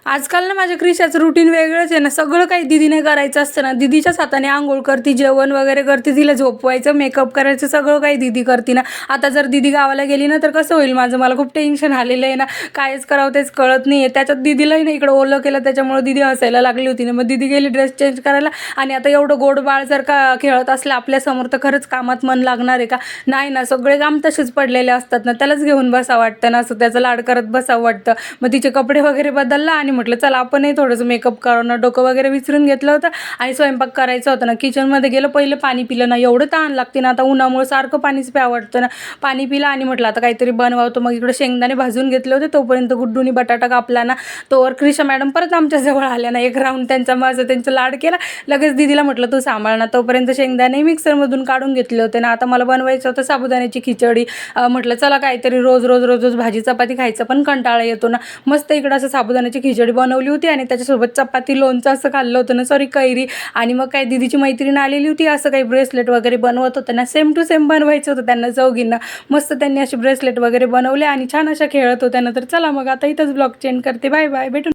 आजकाल ना माझ्या क्रिशाचं रुटीन वेगळंच आहे ना. सगळं काही दीदीने करायचं असतं ना. दीदीच्याच हाताने अंघोळ करते, जेवण वगैरे करते, तिला झोपवायचं, मेकअप करायचं, सगळं काही दीदी करते ना. आता जर दीदी गावाला गेली ना तर कसं होईल माझं, मला खूप टेन्शन आलेलं आहे ना. कायच करावं तेच कळत नाही आहे. त्याच्यात दीदीलाही ना इकडं ओलं केलं, त्याच्यामुळे दीदी हसायला लागली होती ना. मग दीदी गेली ड्रेस चेंज करायला. आणि आता एवढं गोड बाळ जर का खेळत असलं आपल्यासमोर तर खरंच कामात मन लागणार आहे का? नाही ना. सगळे काम तसेच पडलेले असतात ना. त्यालाच घेऊन बसावं वाटतं ना, असं त्याचं लाड करत बसावं वाटतं. मग तिचे कपडे वगैरे बदलला आणि म्हटलं चला आपणही थोडंसं मेकअप करून डोकं वगैरे विसरून घेतलं होतं आणि स्वयंपाक करायचं होतं ना. किचनमध्ये गेलं, पहिलं पाणी पिलं ना. एवढं तहान लागते ना आता उन्हामुळे, सारखं पाणीच प्यावं वाटतं ना. पाणी पिलं आणि म्हटलं आता काहीतरी बनवावं. मग इकडे शेंगदाणे भाजून घेतले होते, तोपर्यंत गुड्डूनी बटाटा कापला ना. तोवर क्रिशा मॅडम परत आमच्याजवळ आल्या ना. एक राऊंड त्यांचा लाड केला. लगेच दीदीला म्हटलं तू सांभाळ ना. तोपर्यंत शेंगदाणे मिक्सरमधून काढून घेतले होते ना. आता मला बनवायचं होतं साबुदाण्याची खिचडी. म्हटलं चला काहीतरी रोज भाजी चपाती खायचं पण कंटाळा येतो ना. मस्त इकडं असं साबुदाण्याची खिचडी बनवली होती आणि त्याच्यासोबत चपाती, लोणचं असं खाल्लं होतं ना. सॉरी, कैरी. आणि मग काय दीदीची मैत्रीण आलेली होती, असं काही ब्रेसलेट वगैरे बनवत होतं ना. सेम टू सेम बनवायचं होतं त्यांना चौघींना. मस्त त्यांनी असे ब्रेसलेट वगैरे बनवले आणि छान अशा खेळत होत्या ना. तर चला मग आता इथंच ब्लॉग चेंज करते. बाय बाय, भेटू.